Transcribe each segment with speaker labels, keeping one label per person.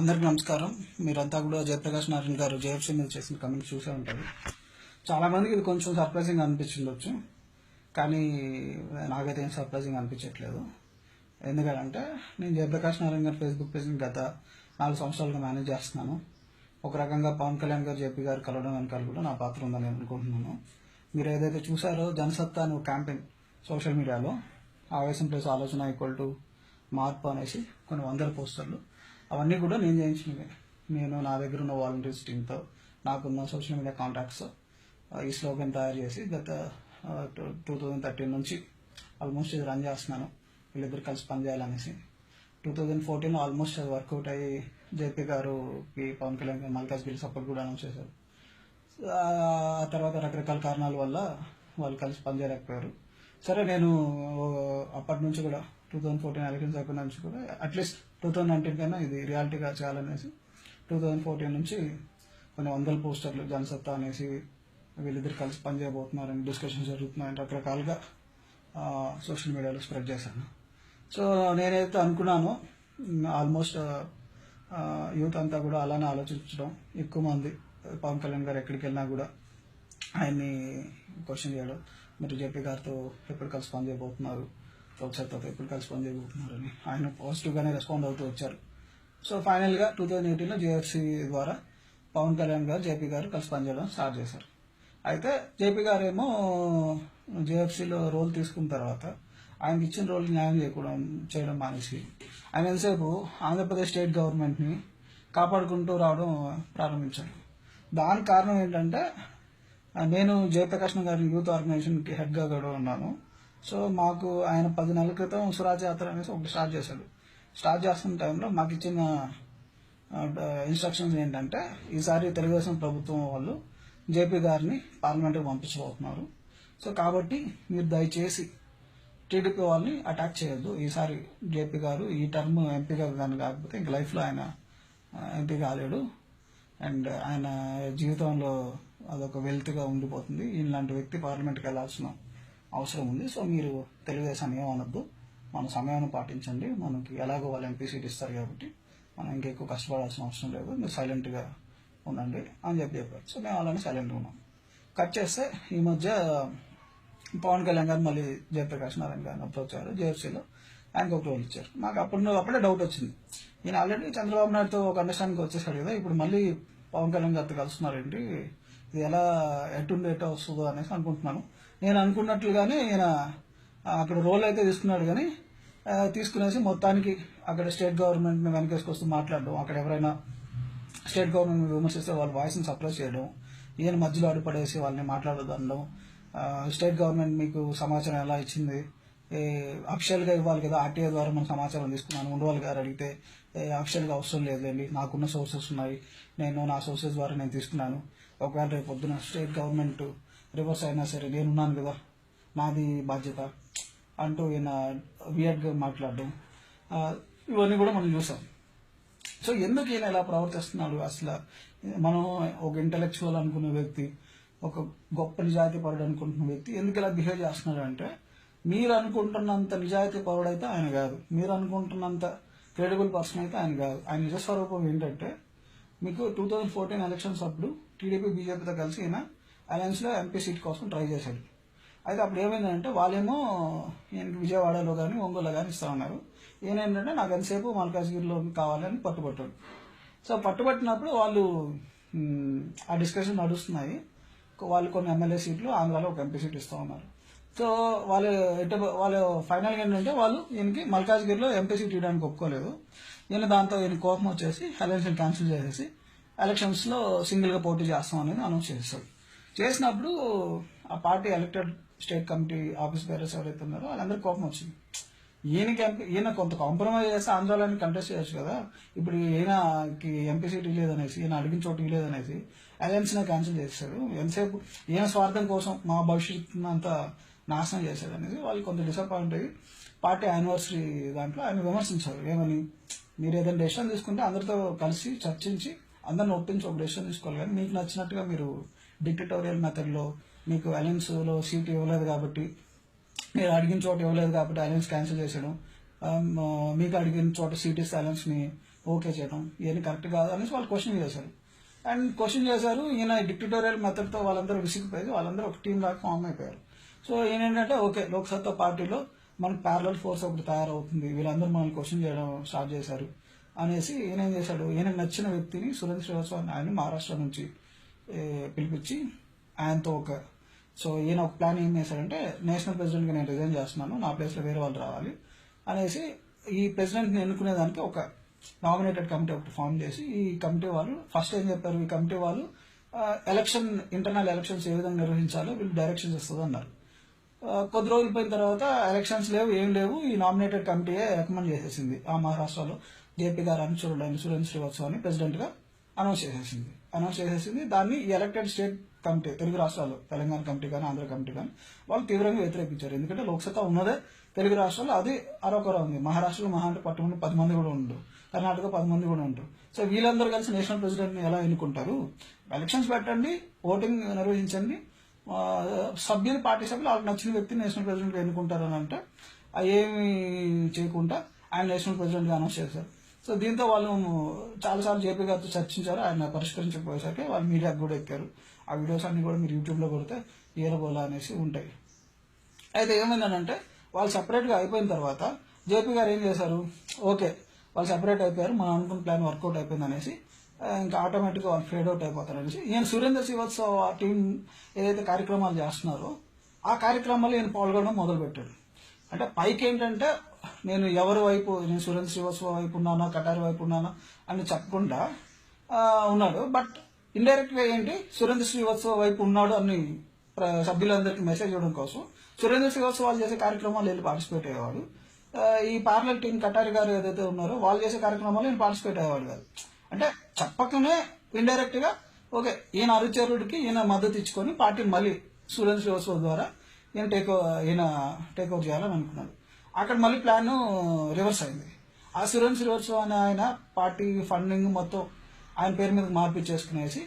Speaker 1: అందరికీ నమస్కారం. మీరంతా కూడా జయప్రకాష్ నారాయణ గారు జేఎఫ్సీ మీద చేసిన కమెంట్స్ చూసే ఉంటారు. చాలామందికి ఇది కొంచెం సర్ప్రైజింగ్ అనిపించిండొచ్చు, కానీ నాకైతే ఏం సర్ప్రైజింగ్ అనిపించట్లేదు. ఎందుకంటే నేను జయప్రకాష్ నారాయణ గారి ఫేస్బుక్ పేజ్ని గత 4 సంవత్సరాలుగా మేనేజ్ చేస్తున్నాను. ఒక రకంగా పవన్ కళ్యాణ్ గారు జేపీ గారు కలవడం వెనకాల కూడా నా పాత్ర ఉందని నేను అనుకుంటున్నాను. మీరు ఏదైతే చూసారో జనసత్తా అనే క్యాంపెయిన్ సోషల్ మీడియాలో ఆవేశం ప్లస్ ఆలోచన ఈక్వల్ టు మార్పు అనేసి కొన్ని వందల పోస్టర్లు, అవన్నీ కూడా నేను చేయించినవి. నేను నా దగ్గర ఉన్న వాలంటీర్స్ టీంతో, నాకున్న సోషల్ మీడియా కాంటాక్ట్స్ ఈ స్లోగన్ తయారు చేసి గత 2013 నుంచి ఆల్మోస్ట్ ఇది రన్ చేస్తున్నాను. వీళ్ళిద్దరు కలిసి పనిచేయాలనేసి 2014 ఆల్మోస్ట్ అది వర్కౌట్ అయ్యి జేపీ గారుకి పవన్ కళ్యాణ్ గారు మల్కాజ్గిరి సపోర్ట్ కూడా అనౌన్స్ చేశారు. ఆ తర్వాత రకరకాల కారణాల వల్ల వాళ్ళు కలిసి పనిచేయలేకపోయారు. సరే, నేను అప్పటి నుంచి కూడా 2014 ఎలక్షన్స్ అయిపోయిన నుంచి కూడా అట్లీస్ట్ 2019 కన్నా ఇది రియాలిటీగా చేయాలనేసి 2014 నుంచి కొన్ని వందల పోస్టర్లు జనసత్తా అనేసి వీళ్ళిద్దరు కలిసి పనిచేయబోతున్నారని డిస్కషన్స్ జరుగుతున్నాయని రకరకాలుగా సోషల్ మీడియాలో స్ప్రెడ్ చేశాను. సో నేనైతే అనుకున్నానో ఆల్మోస్ట్ యూత్ అంతా కూడా అలానే ఆలోచించడం, ఎక్కువ మంది పవన్ కళ్యాణ్ గారు ఎక్కడికి వెళ్ళినా కూడా ఆయన్ని క్వశ్చన్ చేయడం, మీరు జేపీ గారితో ఎప్పుడు కలిసి పనిచేయబోతున్నారు, ప్రొఫెసర్తో ఎప్పుడు కలిసి పనిచేయబోతున్నారని ఆయన పాజిటివ్గానే రెస్పాండ్ అవుతూ వచ్చారు. సో ఫైనల్గా 2018లో జేఎఫ్సీ ద్వారా పవన్ కళ్యాణ్ గారు జేపీ గారు కలిసి పనిచేయడం స్టార్ట్ చేశారు. అయితే జేపీ గారు ఏమో జేఎఫ్సీలో రోల్ తీసుకున్న తర్వాత ఆయనకి ఇచ్చిన రోల్ న్యాయం చేయడం మానేసి ఆయన ఎంతసేపు ఆంధ్రప్రదేశ్ స్టేట్ గవర్నమెంట్ని కాపాడుకుంటూ రావడం ప్రారంభించారు. దానికి కారణం ఏంటంటే, నేను జయప్రకాష్ గారి యూత్ ఆర్గనైజేషన్కి హెడ్గా కూడా ఉన్నాను. సో మాకు ఆయన 10 నెలల క్రితం స్వరాజ్ యాత్ర అనేసి ఒకటి స్టార్ట్ చేశాడు. స్టార్ట్ చేస్తున్న టైంలో మాకు ఇచ్చిన ఇన్స్ట్రక్షన్స్ ఏంటంటే, ఈసారి తెలుగుదేశం ప్రభుత్వం వాళ్ళు జేపీ గారిని పార్లమెంట్కి పంపించబోతున్నారు. సో కాబట్టి మీరు దయచేసి టీడీపీ వాళ్ళని అటాక్ చేయొద్దు. ఈసారి జేపీ గారు ఈ టర్మ్ ఎంపీగా కానీ కాకపోతే ఇంక లైఫ్లో ఆయన ఎంపీ కాలేడు, అండ్ ఆయన జీవితంలో అదొక వెల్త్గా ఉండిపోతుంది. ఇలాంటి వ్యక్తి పార్లమెంట్కి వెళ్ళాల్సిన అవసరం ఉంది. సో మీరు తెలుగుదేశాన్ని ఏమనొద్దు, మన సమయాన్ని పాటించండి, మనకి ఎలాగో వాళ్ళు ఎంపీ సీట్ ఇస్తారు కాబట్టి మనం ఇంకెక్కువ కష్టపడాల్సిన అవసరం లేదు, మీరు సైలెంట్గా ఉండండి అని చెప్పారు. సో మేము అలానే సైలెంట్గా ఉన్నాం. కట్ చేస్తే ఈ మధ్య పవన్ కళ్యాణ్ గారు మళ్ళీ జయప్రకాష్ నారాయణ గారిని అప్రోచ్ అయ్యారు. జేఎఫ్సీలో ఆయనకు ఒక రోల్ ఇచ్చారు. మాకు అప్పుడే డౌట్ వచ్చింది, ఈయన ఆల్రెడీ చంద్రబాబు నాయుడుతో ఒక అండర్స్టాండింగ్ వచ్చేసాడు కదా, ఇప్పుడు మళ్ళీ పవన్ కళ్యాణ్ గారితో కలుస్తున్నారేంటి, ఇది ఎలా ఎటు వస్తుందో అనేసి అనుకుంటున్నాను. నేను అనుకున్నట్లుగానే ఈయన అక్కడ రోల్ అయితే తీసుకున్నాడు, కానీ తీసుకునేసి మొత్తానికి అక్కడ స్టేట్ గవర్నమెంట్ని వెనకేసుకొస్తూ మాట్లాడడం, అక్కడ ఎవరైనా స్టేట్ గవర్నమెంట్ విమర్శిస్తే వాళ్ళ వాయిస్ని సప్రెస్ చేయడం, ఈయన మధ్యలో అడుపడేసి వాళ్ళని మాట్లాడదనడం, స్టేట్ గవర్నమెంట్ మీకు సమాచారం ఎలా ఇచ్చింది, అఫిషియల్గా ఇవ్వాలి కదా, ఆర్టీఐ ద్వారా మనం సమాచారం తీసుకున్నాను, ఉండవాలి గారు అడిగితే అఫిషియల్గా అవసరం లేదండి, నాకున్న సోర్సెస్ ఉన్నాయి, నేను నా సోర్సెస్ ద్వారా నేను తీసుకున్నాను, ఒకవేళ రేపు పొద్దున స్టేట్ గవర్నమెంట్ రివర్స్ అయినా సరే నేనున్నాను కదా, నాది బాధ్యత అంటూ ఈయన వియర్డ్గా మాట్లాడడం, ఇవన్నీ కూడా మనం చూసాం. సో ఎందుకు ఈయన ఇలా ప్రవర్తిస్తున్నాడు? అసలు మనం ఒక ఇంటలెక్చువల్ అనుకునే వ్యక్తి, ఒక గొప్ప నిజాయితీ పరుడు అనుకుంటున్న వ్యక్తి ఎందుకు ఇలా బిహేవ్ చేస్తున్నాడు అంటే, మీరు అనుకుంటున్నంత నిజాయితీ పరుడు అయితే ఆయన కాదు, మీరు అనుకుంటున్నంత క్రెడిబుల్ పర్సన్ అయితే ఆయన కాదు. ఆయన నిజస్వరూపం ఏంటంటే, మీకు 2014 ఎలక్షన్స్ అప్పుడు టీడీపీ బీజేపీతో కలిసి ఈయన అలయన్స్లో ఎంపీ సీట్ కోసం ట్రై చేశాడు. అయితే అప్పుడు ఏమైందంటే, వాళ్ళేమో ఈయనకి విజయవాడలో కానీ ఒంగోలు కానీ ఇస్తా ఉన్నారు. ఈయన ఏంటంటే, నాకు ఎంతసేపు మల్కాజ్గిరిలో కావాలని పట్టుబట్టాడు. సో పట్టుబట్టినప్పుడు వాళ్ళు ఆ డిస్కషన్ నడుస్తున్నాయి, వాళ్ళు కొన్ని ఎమ్మెల్యే సీట్లు ఆంధ్రాలో ఒక ఎంపీ సీట్ ఇస్తూ ఉన్నారు. సో వాళ్ళు ఫైనల్గా ఏంటంటే, వాళ్ళు ఈయనకి మల్కాజ్గిరిలో ఎంపీ సీట్ ఇవ్వడానికి ఒప్పుకోలేదు. దాంతో ఈయన కోపం వచ్చేసి ఎలక్షన్ క్యాన్సిల్ చేసేసి ఎలక్షన్స్లో సింగిల్గా పోటీ చేస్తాం అనేది అనౌన్స్ చేశారు. చేసినప్పుడు ఆ party elected state committee office bearers ఎవరైతే ఉన్నారో వాళ్ళందరికీ కోపం వచ్చింది. ఈయన కొంత కాంప్రమైజ్ చేస్తే ఆంధ్రాలోని కంటెస్ట్ చేయొచ్చు కదా, ఇప్పుడు ఈయనకి ఎంపీ సీట్ ఇవ్వలేదనేసి, ఈయన అడిగిన చోటు ఇవ్వలేదనేసి అలయన్స్నే క్యాన్సిల్ చేశారు. ఎంతసేపు ఈయన స్వార్థం కోసం మా భవిష్యత్తు అంతా నాశనం చేశాడు అనేది వాళ్ళు కొంత డిసప్పాయింట్ అయ్యి పార్టీ యానివర్సరీ దాంట్లో ఆయన విమర్శించారు. ఏమని, మీరు ఏదైనా డెసిషన్ తీసుకుంటే అందరితో కలిసి చర్చించి అందరిని ఒప్పించి ఒక డెసిషన్ తీసుకోవాలి, కానీ మీకు నచ్చినట్టుగా మీరు డిక్టటోరియల్ మెథడ్లో మీకు అలయన్స్లో సీట్ ఇవ్వలేదు కాబట్టి, మీరు అడిగిన చోట ఇవ్వలేదు కాబట్టి అలయన్స్ క్యాన్సిల్ చేసేయడం, మీకు అడిగిన చోట సీట్ ఇస్తే అలయన్స్ని ఓకే చేయడం ఇవన్నీ కరెక్ట్ కాదు అనేసి వాళ్ళు క్వశ్చన్ చేశారు. అండ్ క్వశ్చన్ చేశారు. ఈయన డిక్టటోరియల్ మెథడ్తో వాళ్ళందరూ విసిగిపోయి వాళ్ళందరూ ఒక టీం లాగా ఫామ్ అయిపోయారు. సో ఈయన ఏంటంటే ఓకే లోక్సత్తా పార్టీలో మనకు ప్యారలల్ ఫోర్స్ ఒకటి తయారవుతుంది, వీళ్ళందరూ మనల్ని క్వశ్చన్ చేయడం స్టార్ట్ చేశారు అనేసి ఈయన ఏం చేశాడు, ఈయనకు నచ్చిన వ్యక్తిని సురేంద్ర శ్రీవాస్తవ ఆయన మహారాష్ట్ర నుంచి పిలిపించి ఆయనతో సో ఈయన ఒక ప్లాన్ ఏం చేశాడంటే నేషనల్ ప్రెసిడెంట్గా నేను రిజైన్ చేస్తున్నాను, నా ప్లేస్లో వేరే వాళ్ళు రావాలి అనేసి ఈ ప్రెసిడెంట్ని ఎన్నుకునేదానికి ఒక నామినేటెడ్ కమిటీ ఒకటి ఫామ్ చేసి ఈ కమిటీ వాళ్ళు ఫస్ట్ ఏం చెప్పారు, ఈ కమిటీ వాళ్ళు ఇంటర్నల్ ఎలక్షన్స్ ఏ విధంగా నిర్వహించాలో వీళ్ళు డైరెక్షన్స్ ఇస్తుంది అన్నారు. కొద్ది రోజులు పోయిన తర్వాత ఎలక్షన్స్ లేవు, ఏం లేవు, ఈ నామినేటెడ్ కమిటీయే రికమెండ్ చేసేసింది ఆ మహారాష్ట్రలో జేపీ గారు అనుచరుడు అయిన సురేంద్ర శ్రీవాస్తవాన్ని ప్రెసిడెంట్గా అనౌన్స్ చేసేసింది. దాన్ని ఈ ఎలక్టెడ్ స్టేట్ కమిటీ తెలుగు రాష్ట్రాలు తెలంగాణ కమిటీ కానీ ఆంధ్ర కమిటీ కానీ వాళ్ళు తీవ్రంగా వ్యతిరేకించారు. ఎందుకంటే లోక్సత్తా ఉన్నదే తెలుగు రాష్ట్రాల్లో, అది అరొకర ఉంది. మహారాష్ట్రలో మహా అంటే పట్టుమంది 10 మంది కూడా ఉండరు, కర్ణాటక 10 మంది కూడా ఉంటారు. సో వీళ్ళందరూ కలిసి నేషనల్ ప్రెసిడెంట్ని ఎలా ఎన్నుకుంటారు, ఎలక్షన్స్ పెట్టండి, ఓటింగ్ నిర్వహించండి, సభ్యులు పార్టీ సభ్యులు వాళ్ళకి నచ్చిన వ్యక్తిని నేషనల్ ప్రెసిడెంట్గా ఎన్నుకుంటారు అని అంటే ఏమి చేయకుండా ఆయన నేషనల్ ప్రెసిడెంట్గా అనౌన్స్ చేశారు. సో దీంతో వాళ్ళు చాలాసార్లు జేపీ గారితో చర్చించారు, ఆయన పరిష్కరించకపోయేసరికి వాళ్ళు మీడియాకు కూడా ఎక్కారు. ఆ వీడియోస్ అన్ని కూడా మీరు యూట్యూబ్లో కొడితే ఏరబోలా అనేసి ఉంటాయి. అయితే ఏమైందనంటే వాళ్ళు సపరేట్గా అయిపోయిన తర్వాత జేపీ గారు ఏం చేశారు, ఓకే వాళ్ళు సపరేట్ అయిపోయారు, మనం అనుకున్న ప్లాన్ వర్కౌట్ అయిపోయింది అనేసి ఇంకా ఆటోమేటిక్గా వాళ్ళు ఫేడ్ అవుట్ అయిపోతారు అనేసి ఈయన సురేంద్ర శ్రీవాస్తవ టీం ఏదైతే కార్యక్రమాలు చేస్తున్నారో ఆ కార్యక్రమాలు ఈయన పాల్గొనడం మొదలుపెట్టాడు. అంటే పైకి ఏంటంటే నేను ఎవరి వైపు, నేను సురేంద్ర శ్రీవాస్తవ వైపు ఉన్నానా కటారి వైపు ఉన్నానా అని చెప్పకుండా ఉన్నాడు. బట్ ఇండైరెక్ట్గా ఏంటి సురేంద్ర శ్రీవాస్తవ వైపు ఉన్నాడు అని సభ్యులందరికీ మెసేజ్ ఇవ్వడం కోసం సురేంద్ర శ్రీవాస్తవ వాళ్ళు చేసే కార్యక్రమాలు వెళ్ళి పార్టిసిపేట్ అయ్యేవాడు. ఈ పార్లర్ టీం కటారి గారు ఏదైతే ఉన్నారో వాళ్ళు చేసే కార్యక్రమాలు నేను పార్టిసిపేట్ అయ్యేవాడు కాదు. అంటే చెప్పకనే ఇండైరెక్ట్ గా ఓకే ఈయన అనుచరుడికి ఈయన మద్దతు ఇచ్చుకొని పార్టీని మళ్ళీ సురేంద్ర శ్రీవాస్తవ ద్వారా ఈయన టేక్ ఓవర్ చేయాలని అనుకున్నాడు. అక్కడ మళ్ళీ ప్లాన్ రివర్స్ అయింది. ఆ సురేంద్ర శ్రీవాస్తవ అనే ఆయన పార్టీ ఫండింగ్ మొత్తం ఆయన పేరు మీద మార్పిచ్చేసుకునేసి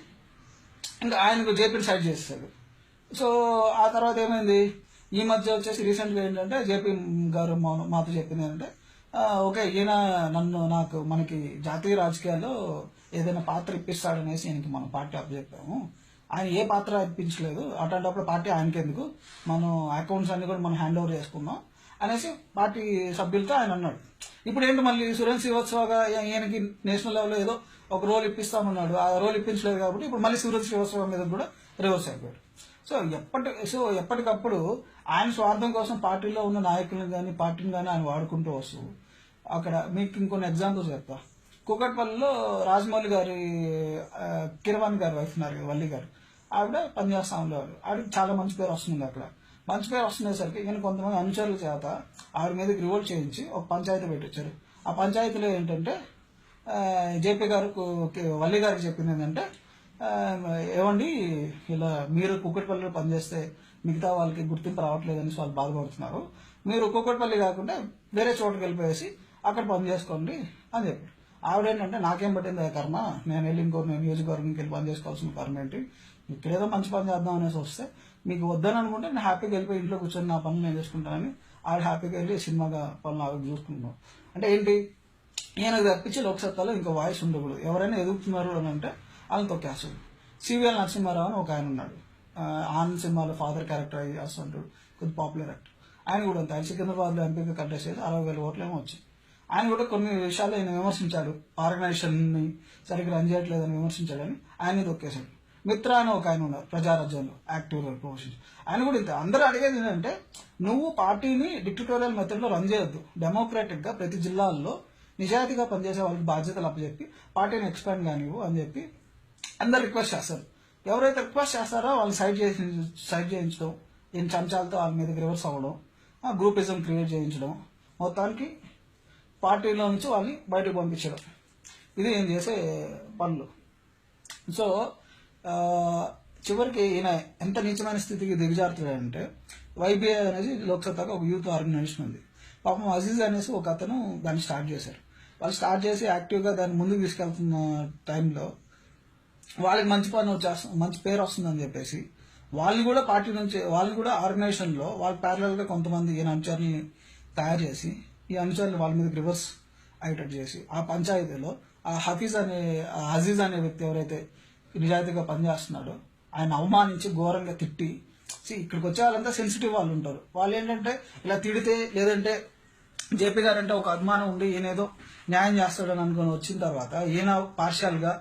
Speaker 1: ఇంకా ఆయనకు జేపీని సైడ్ చేసేసాడు. సో ఆ తర్వాత ఏమైంది, ఈ మధ్య వచ్చేసి రీసెంట్గా ఏంటంటే జేపీ గారు మాతో చెప్పింది ఏంటంటే ఓకే ఈయన నాకు మనకి జాతీయ రాజకీయాల్లో ఏదైనా పాత్ర ఇప్పిస్తాడనేసి ఈయనకి మన పార్టీ అప్పచెప్పాము, ఆయన ఏ పాత్ర ఇప్పించలేదు, అట్లాంటప్పుడు పార్టీ ఆయనకెందుకు, మనం అకౌంట్స్ అన్ని కూడా మనం హ్యాండ్ ఓవర్ చేసుకుందాం అనేసి పార్టీ సభ్యులతో ఆయన అన్నాడు. ఇప్పుడు ఏంటి మళ్ళీ సురేంద్ర శ్రీవాస్తవగా ఈయనకి నేషనల్ లెవెల్లో ఏదో ఒక రోల్ ఇప్పిస్తామన్నాడు, ఆ రోల్ ఇప్పించలేదు కాబట్టి ఇప్పుడు మళ్ళీ సురేంద్ర శ్రీవాస్తవ మీద కూడా రివర్స్ అయిపోయాడు. సో ఎప్పటికప్పుడు ఆయన స్వార్థం కోసం పార్టీలో ఉన్న నాయకులను కానీ పార్టీని కానీ ఆయన వాడుకుంటూ వస్తూ అక్కడ మీకు ఇంకొన్ని ఎగ్జాంపుల్స్ చెప్తా. కూకట్పల్లిలో రాజమౌళి గారి కిరవాణి గారి వైఫ్ ఉన్నారు వల్లి గారు, ఆవిడ పనిచేస్తా ఉండేవారు. ఆవిడకి చాలా మంచి పేరు వస్తుంది. అక్కడ మంచి పేరు వస్తుండేసరికి ఈయన కొంతమంది అనుచరుల చేత ఆవిడ మీదకి రివోల్ట్ చేయించి ఒక పంచాయతీ పెట్టించారు. ఆ పంచాయతీలో ఏంటంటే జేపీ గారు వల్లి గారికి చెప్పింది ఏంటంటే ఏమండి ఇలా మీరు కూకట్పల్లిలో పనిచేస్తే మిగతా వాళ్ళకి గుర్తింపు రావట్లేదు అనేసి వాళ్ళు బాధపడుతున్నారు, మీరు కూకట్పల్లి కాకుండా వేరే చోటుకి వెళ్ళిపోయేసి అక్కడ పని చేసుకోండి అని చెప్పారు. ఆవిడేంటంటే నాకేం పట్టింది కర్మ, నేను వెళ్ళి ఇంకో నియోజకవర్గంకి వెళ్ళి పని చేసుకోవాల్సిన కర్మ ఏంటి, ఇక్కడేదో మంచి పని చేద్దాం అనేసి వస్తే మీకు వద్దని అనుకుంటే నేను హ్యాపీగా వెళ్ళిపోయి ఇంట్లో కూర్చొని నా పనులు నేను చేసుకుంటానని ఆవిడ హ్యాపీగా వెళ్ళి సినిమాగా పనులు ఆవిడ చూసుకుంటున్నాం. అంటే ఏంటి ఈయనకు తప్పించి లోక్సత్తాలో ఇంకా వాయిస్ ఉండకూడదు, ఎవరైనా ఎదుగుతున్నారు అని అంటే వాళ్ళని తొక్కేస్తాడు. సివిఎల్ నరసింహారావు అని ఒక ఆయన ఉన్నాడు, ఆనంద్ సినిమాలో ఫాదర్ క్యారెక్టర్ అయ్యి చేస్తుంటాడు, కొద్ది పాపులర్ యాక్టర్. ఆయన కూడా అంతే, ఆయన సికింద్రాబాద్లో ఎంపీగా కంటెస్ట్ చేసి 60,000 ఓట్లు ఏమో వచ్చాయి. ఆయన కూడా కొన్ని విషయాలు ఆయన విమర్శించాడు, ఆర్గనైజేషన్ని సరిగ్గా రన్ చేయట్లేదని విమర్శించాడని ఆయన తొక్కేశాడు. మిత్ర అని ఒక ఆయన ఉన్నారు ప్రజారాజ్యంలో యాక్టివ్ ప్రమోషన్, ఆయన కూడా ఇంత. అందరూ అడిగేది ఏంటంటే నువ్వు పార్టీని డిక్టటోరియల్ మెథడ్లో రన్ చేయొద్దు, డెమోక్రాటిక్గా ప్రతి జిల్లాల్లో నిజాయితీగా పనిచేసే వాళ్ళకి బాధ్యతలు అప్పచెప్పి పార్టీని ఎక్స్పాండ్ కానివ్వు అని చెప్పి అందరు రిక్వెస్ట్ చేస్తారు. ఎవరైతే రిక్వెస్ట్ చేస్తారో వాళ్ళు సైడ్ చేయించడం, ఈయన చంచాలతో వాళ్ళ మీదకి రివర్స్ అవ్వడం, గ్రూపిజం క్రియేట్ చేయించడం, మొత్తానికి పార్టీలో నుంచి వాళ్ళని బయటకు పంపించడం, ఇది ఏం చేసే పనులు. సో చివరికి ఈయన ఎంత నీచమైన స్థితికి దిగజారుతాడంటే వైబీఐ అనేది లోక్సత్తాగా ఒక యూత్ ఆర్గనైజేషన్ ఉంది. పాపం అజీజ్ అనేసి ఒక అతను దాన్ని స్టార్ట్ చేశారు. వాళ్ళు స్టార్ట్ చేసి యాక్టివ్గా దాన్ని ముందుకు తీసుకెళ్తున్న టైంలో వాళ్ళకి మంచి పేరు వస్తుందని చెప్పేసి వాళ్ళని కూడా పార్టీ నుంచి, వాళ్ళని కూడా ఆర్గనైజేషన్లో వాళ్ళ ప్యారలల్గా కొంతమంది ఈయన అనుచరుల్ని తయారు చేసి ఈ అనుచరులు వాళ్ళ మీద రివర్స్ అజిటేట్ చేసి ఆ పంచాయతీలో ఆ అజీజ్ అనే వ్యక్తి ఎవరైతే నిజాయితీగా పనిచేస్తున్నాడో ఆయన అవమానించి ఘోరంగా తిట్టి, ఇక్కడికి వచ్చే వాళ్ళంతా సెన్సిటివ్ వాళ్ళు ఉంటారు. వాళ్ళు ఏంటంటే ఇలా తిడితే, లేదంటే జేపీ గారు అంటే ఒక అభిమానం ఉండి ఈయనేదో న్యాయం చేస్తాడని అనుకుని వచ్చిన తర్వాత ఈయన పార్షియల్గా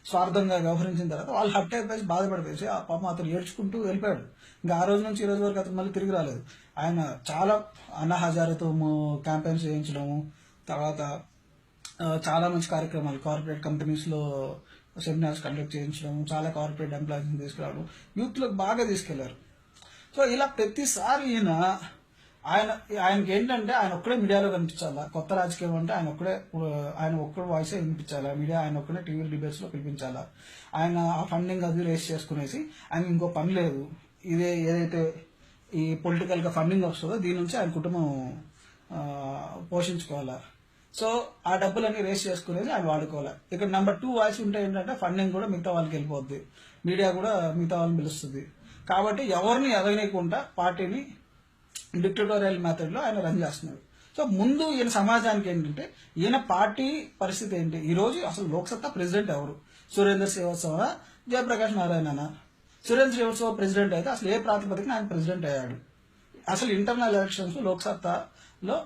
Speaker 1: స్వార్థంగా వ్యవహరించిన తర్వాత వాళ్ళు హట్ అయిపోయి బాధపడిపోయి ఆ పాపం అతను ఏడ్చుకుంటూ వెళ్ళిపోయాడు. ఇంకా ఆ రోజు నుంచి ఈ రోజు వరకు అతను మళ్ళీ తిరిగి రాలేదు. ఆయన చాలా అన్నా హజారేతో క్యాంపెయిన్స్ చేయించడము, తర్వాత చాలా మంచి కార్యక్రమాలు కార్పొరేట్ కంపెనీస్లో సెమినార్స్ కండక్ట్ చేయించడం, చాలా కార్పొరేట్ ఎంప్లాయీస్ని తీసుకురావడం, యూత్లకు బాగా తీసుకెళ్లారు. సో ఇలా ప్రతిసారి ఆయనకి ఏంటంటే ఆయన ఒక్కడే మీడియాలో కనిపించాలా, కొత్త రాజకీయం అంటే ఆయన ఒక్కడే వాయిసే వినిపించాలా, మీడియా ఆయన ఒక్కడే టీవీ డిబేట్స్లో పిలిపించాలా. ఆయన ఆ ఫండింగ్ అది రేస్ చేసుకునేసి ఆయన ఇంకో పని లేదు, ఏదైతే ఈ పొలిటికల్గా ఫండింగ్ వస్తుందో దీని నుంచి ఆయన కుటుంబం పోషించుకోవాలా. సో ఆ డబ్బులన్నీ రేస్ చేసుకునేది ఆయన వాడుకోవాలి. ఇక్కడ నెంబర్ 2 వాయిస్ ఉంటే ఏంటంటే ఫండింగ్ కూడా మిగతా వాళ్ళకి వెళ్ళిపోద్ది, మీడియా కూడా మిగతా వాళ్ళని పిలుస్తుంది. కాబట్టి ఎవరిని ఎదగనీయకుండా పార్టీని డిక్టటోరియల్ మెథడ్లో ఆయన రన్ చేస్తున్నారు. సో ముందు ఈయన సమాజానికి ఏంటంటే ఈయన పార్టీ పరిస్థితి ఏంటి, ఈరోజు అసలు లోక్సత్తా ప్రెసిడెంట్ ఎవరు, సురేందర్ శ్రీవాత్సవ, జయప్రకాష్ నారాయణ. సురేంద్ర శ్రీవాత్సవ ప్రెసిడెంట్ అయితే అసలు ఏ ప్రాతిపదికన ఆయన ప్రెసిడెంట్ అయ్యాడు, అసలు ఇంటర్నల్ ఎలక్షన్స్ లోక్సత్తాలో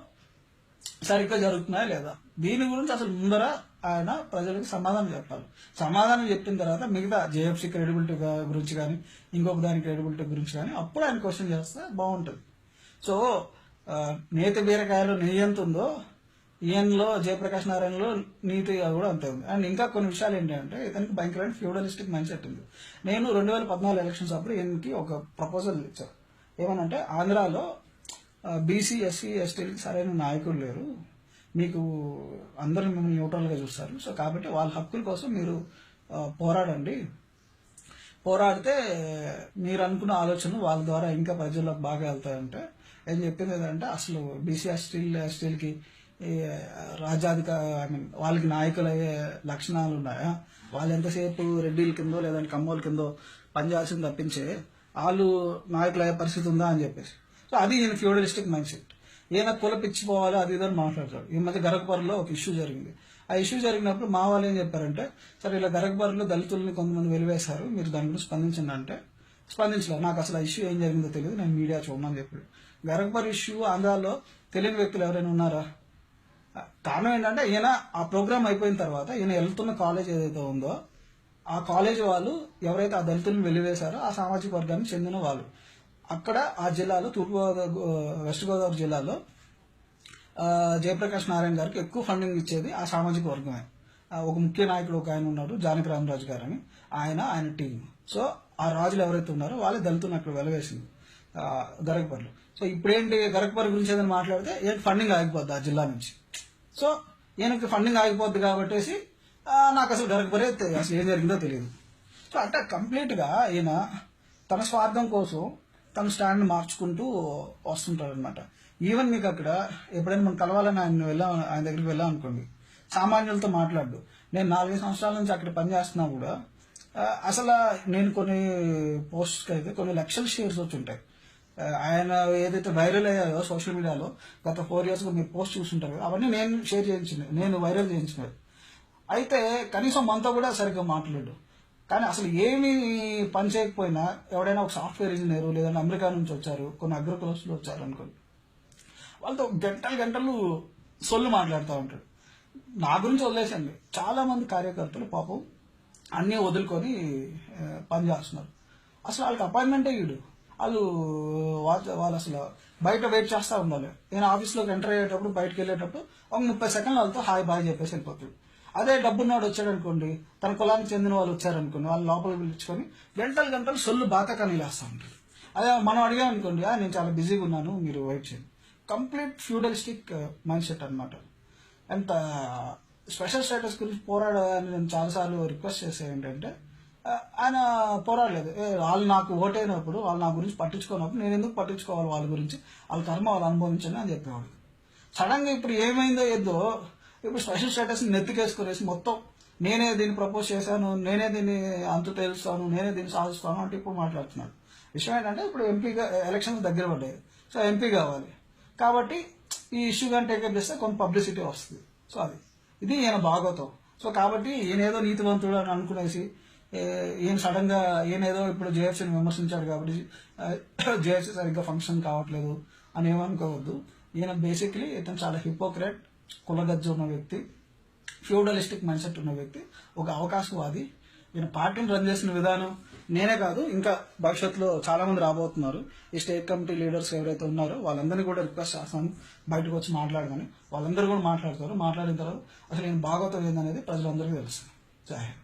Speaker 1: సరిగ్గా జరుగుతున్నాయా లేదా, దీని గురించి అసలు ముందర ఆయన ప్రజలకు సమాధానం చెప్పాలి. సమాధానం చెప్పిన తర్వాత మిగతా జేఎఫ్సీ క్రెడిబిలిటీ గురించి కానీ ఇంకొక దాని క్రెడిబిలిటీ గురించి కానీ అప్పుడు ఆయన క్వశ్చన్ చేస్తే బాగుంటుంది. సో నేతి బీరకాయలో నెయ్యి ఎంత ఉందో ఈయనలో జయప్రకాష్ నారాయణలో నీతి కూడా అంతే ఉంది. అండ్ ఇంకా కొన్ని విషయాలు ఏంటంటే ఇతనికి భయంకరమైన ఫ్యూడలిస్టిక్ మైండ్ సెట్ ఉంది. నేను 2014 ఎలక్షన్స్ అప్పుడు ఈయనకి ఒక ప్రపోజల్ ఇచ్చాను. ఏమనంటే ఆంధ్రాలో బీసీ ఎస్సీ ఎస్టీలకి సరైన నాయకులు లేరు, మీకు అందరూ మిమ్మల్ని న్యూట్రల్గా చూస్తారు. సో కాబట్టి వాళ్ళ హక్కుల కోసం మీరు పోరాడండి, పోరాడితే మీరు అనుకున్న ఆలోచనలు వాళ్ళ ద్వారా ఇంకా ప్రజల్లోకి బాగా వెళ్తాయంటే ఏం చెప్పింది ఏంటంటే అసలు బీసీ ఎస్టీలకి వాళ్ళకి నాయకులు అయ్యే లక్షణాలు ఉన్నాయా, వాళ్ళు ఎంతసేపు రెడ్డిల కిందో లేదంటే కమ్మోల కిందో పనిచేయాల్సింది తప్పించే వాళ్ళు నాయకులు అయ్యే పరిస్థితి ఉందా అని చెప్పేసి. సో అది ఈయన ఫ్యూడలిస్టిక్ మైండ్ సెట్. ఈయన కులపిచ్చిపోవాలి అది ఇదని మాట్లాడతాడు. ఈ మధ్య గరగపర్రులో ఒక ఇష్యూ జరిగింది. ఆ ఇష్యూ జరిగినప్పుడు మా వాళ్ళు ఏం చెప్పారంటే, సరే ఇలా గరగపర్రులో దళితుల్ని కొంతమంది వెలివేశారు, మీరు దాని గురించి స్పందించండి అంటే స్పందించలేదు. నాకు అసలు ఆ ఇష్యూ ఏం జరిగిందో తెలియదు, నేను మీడియా చూడమని చెప్పాడు. గరగపర్రు ఇష్యూ ఆంధ్రాలో తెలియని వ్యక్తులు ఎవరైనా ఉన్నారా? కారణం ఏంటంటే ఈయన ఆ ప్రోగ్రామ్ అయిపోయిన తర్వాత ఈయన వెళ్తున్న కాలేజ్ ఏదైతే ఉందో ఆ కాలేజ్ వాళ్ళు ఎవరైతే ఆ దళితులను వెలివేశారో ఆ సామాజిక వర్గానికి చెందిన వాళ్ళు అక్కడ ఆ జిల్లాలో వెస్ట్ గోదావరి జిల్లాలో జయప్రకాష్ నారాయణ గారికి ఎక్కువ ఫండింగ్ ఇచ్చేది ఆ సామాజిక వర్గమే. ఒక ముఖ్య నాయకుడు ఒక ఆయన ఉన్నాడు, జానకి రామరాజు గారు అని, ఆయన టీం. సో ఆ రాజులు ఎవరైతే ఉన్నారో వాళ్ళే దళితులను అక్కడ వెలవేసింది గరగపర్రులో. సో ఇప్పుడేంటి గరగపర్రు గురించి ఏదైనా మాట్లాడితే ఏంటి ఫండింగ్ ఆగిపోద్ది ఆ జిల్లా నుంచి. సో ఈయనకి ఫండింగ్ ఆగిపోద్ది కాబట్టి నాకు అసలు గరగపర్రే అసలు ఏం జరిగిందో తెలియదు. సో అంటే కంప్లీట్గా ఈయన తన స్వార్థం కోసం తన స్టాండ్ మార్చుకుంటూ వస్తుంటాడు అనమాట. ఈవెన్ మీకు అక్కడ ఎప్పుడైనా మనం కలవాలని ఆయన దగ్గరికి వెళ్ళాం అనుకోండి, సామాన్యులతో మాట్లాడు. నేను 4 సంవత్సరాల నుంచి అక్కడ పనిచేస్తున్నా కూడా అసలు నేను కొన్ని పోస్ట్స్కి అయితే కొన్ని లక్షల షేర్స్ వచ్చి ఉంటాయి. ఆయన ఏదైతే వైరల్ అయ్యాయో సోషల్ మీడియాలో గత 4 yearsగా మీరు పోస్ట్ చూస్తుంటారు, అవన్నీ నేను షేర్ చేయించినవి, నేను వైరల్ చేయించినవి. అయితే కనీసం మనతో కూడా సరిగ్గా మాట్లాడు. కానీ అసలు ఏమీ పని చేయకపోయినా ఎవడైనా ఒక సాఫ్ట్వేర్ ఇంజనీరు లేదంటే అమెరికా నుంచి వచ్చారు, కొన్ని అగ్రకులస్తులు వచ్చారు అనుకోండి, వాళ్ళతో గంటలు సొల్లు మాట్లాడుతూ ఉంటాడు. నా గురించి వదిలేసండి, చాలా మంది కార్యకర్తలు పాపం అన్నీ వదులుకొని పని చేస్తున్నారు. అసలు వాళ్ళకి అపాయింట్మెంటే ఇడు, వాళ్ళు అసలు బయట వెయిట్ చేస్తూ ఉండాలి. నేను ఆఫీస్లోకి ఎంటర్ అయ్యేటప్పుడు బయటకు వెళ్ళేటప్పుడు ఒక 30 సెకండ్లు వాళ్ళతో హాయ్ బాయ్ చెప్పేసి వెళ్ళిపోతాడు. అదే డబ్బున్నవాడు వచ్చాడు అనుకోండి, తన కులానికి చెందిన వాళ్ళు వచ్చారనుకోండి, వాళ్ళు లోపలికి పిలుచుకొని గంటలు సొల్లు బాతకాన్ని లేస్తూ ఉంటాడు. అదే మనం అడిగాం అనుకోండి, నేను చాలా బిజీగా ఉన్నాను మీరు వెయిట్ చేయండి. కంప్లీట్ ఫ్యూడలిస్టిక్ మైండ్ సెట్ అనమాట. అంత స్పెషల్ స్టేటస్ గురించి పోరాడాలని నేను చాలాసార్లు రిక్వెస్ట్ చేసే ఏంటంటే ఆయన పోరాడలేదు. వాళ్ళు నాకు ఓటైనప్పుడు వాళ్ళు నా గురించి పట్టించుకున్నప్పుడు నేను ఎందుకు పట్టించుకోవాలి వాళ్ళ గురించి, వాళ్ళ కర్మ వాళ్ళు అనుభవించండి అని చెప్పేవాడు. సడన్గా ఇప్పుడు ఏమైందో ఏదో ఇప్పుడు స్పెషల్ స్టేటస్ని నెత్తికేసుకునేసి మొత్తం నేనే దీన్ని ప్రపోజ్ చేశాను, నేనే దీన్ని అంతు తేలుస్తాను, నేనే దీన్ని సాధిస్తాను అంటే ఇప్పుడు మాట్లాడుతున్నాడు. విషయం ఏంటంటే ఇప్పుడు ఎంపీగా ఎలక్షన్స్ దగ్గర పడ్డాయి, సో ఎంపీ కావాలి కాబట్టి ఈ ఇష్యూ కానీ టేకప్ చేస్తే కొంత పబ్లిసిటీ వస్తుంది. సో అది ఇది ఈయన భాగవతం. సో కాబట్టి ఈయన ఏదో నీతివంతుడు అని అనుకునేసి ఈయన సడన్ గా ఈయన ఏదో ఇప్పుడు జేఎఫ్సీని విమర్శించాడు కాబట్టి జేఎఫ్సీ సరిగ్గా ఫంక్షన్ కావట్లేదు అని ఏమనుకోవద్దు. ఈయన బేసిక్లీ ఇతను చాలా హిపోక్రెట్, కులగజ్జ ఉన్న వ్యక్తి, ఫ్యూడలిస్టిక్ మైండ్ సెట్ ఉన్న వ్యక్తి, ఒక అవకాశవాది. ఈయన పార్టీని రన్ చేసిన విధానం నేనే కాదు, ఇంకా భవిష్యత్తులో చాలా మంది రాబోతున్నారు. ఈ స్టేట్ కమిటీ లీడర్స్ ఎవరైతే ఉన్నారో వాళ్ళందరినీ కూడా రిక్వెస్ట్ చేస్తాను బయటకు వచ్చి మాట్లాడమని. వాళ్ళందరూ కూడా మాట్లాడతారు. మాట్లాడిన తర్వాత అసలు ఈయన భాగవతం ఏందనేది ప్రజలందరికీ తెలుస్తుంది. జై హింద్.